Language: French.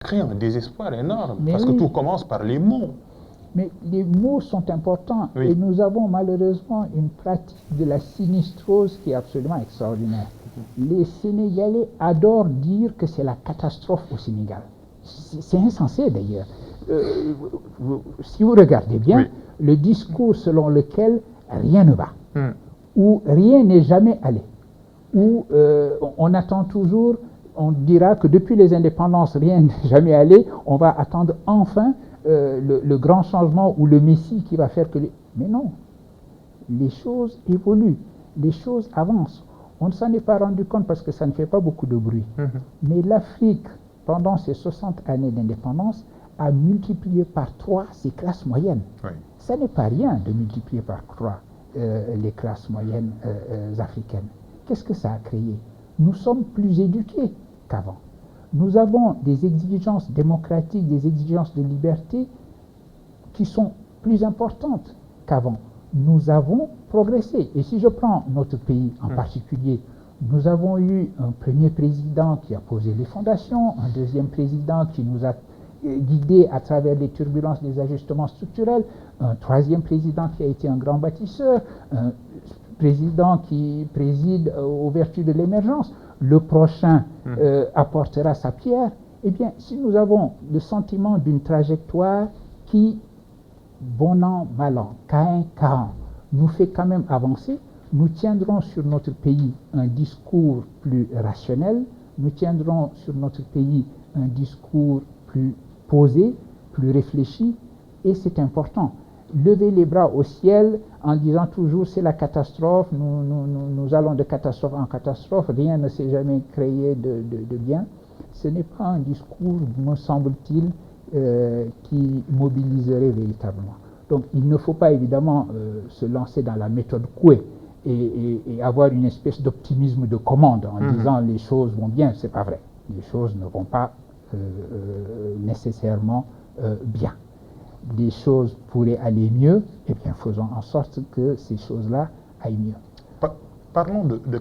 crée un désespoir énorme, Mais parce oui. que tout commence par les mots. Mais les mots sont importants Oui. et nous avons malheureusement une pratique de la sinistrose qui est absolument extraordinaire. Les Sénégalais adorent dire que c'est la catastrophe au Sénégal. C'est insensé d'ailleurs. Si vous regardez bien, Oui. le discours selon lequel rien ne va, où rien n'est jamais allé, où on attend toujours, on dira que depuis les indépendances, rien n'est jamais allé, on va attendre enfin le grand changement ou le Messie qui va faire que... Mais non, les choses évoluent, les choses avancent. On ne s'en est pas rendu compte parce que ça ne fait pas beaucoup de bruit. Mais l'Afrique, pendant ces 60 années d'indépendance, a multiplié par 3 ses classes moyennes. Oui. Ça n'est pas rien de multiplier par 3 les classes moyennes africaines. Qu'est-ce que ça a créé? Nous sommes plus éduqués qu'avant. Nous avons des exigences démocratiques, des exigences de liberté qui sont plus importantes qu'avant. Nous avons progressé. Et si je prends notre pays en particulier, nous avons eu un premier président qui a posé les fondations, un deuxième président qui nous a guidés à travers les turbulences des ajustements structurels, un troisième président qui a été un grand bâtisseur, un président qui préside aux vertus de l'émergence. Le prochain apportera sa pierre. Eh bien, si nous avons le sentiment d'une trajectoire qui, bon an, mal an, Caïn, Caïn, nous fait quand même avancer, nous tiendrons sur notre pays un discours plus rationnel, nous tiendrons sur notre pays un discours plus posé, plus réfléchi, et c'est important. Lever les bras au ciel en disant toujours c'est la catastrophe, nous allons de catastrophe en catastrophe, rien ne s'est jamais créé de bien, ce n'est pas un discours, me semble-t-il, qui mobiliserait véritablement. Donc il ne faut pas évidemment se lancer dans la méthode Coué et avoir une espèce d'optimisme de commande en disant les choses vont bien, c'est pas vrai. Les choses ne vont pas nécessairement bien. Les choses pourraient aller mieux, et bien faisons en sorte que ces choses-là aillent mieux. Parlons de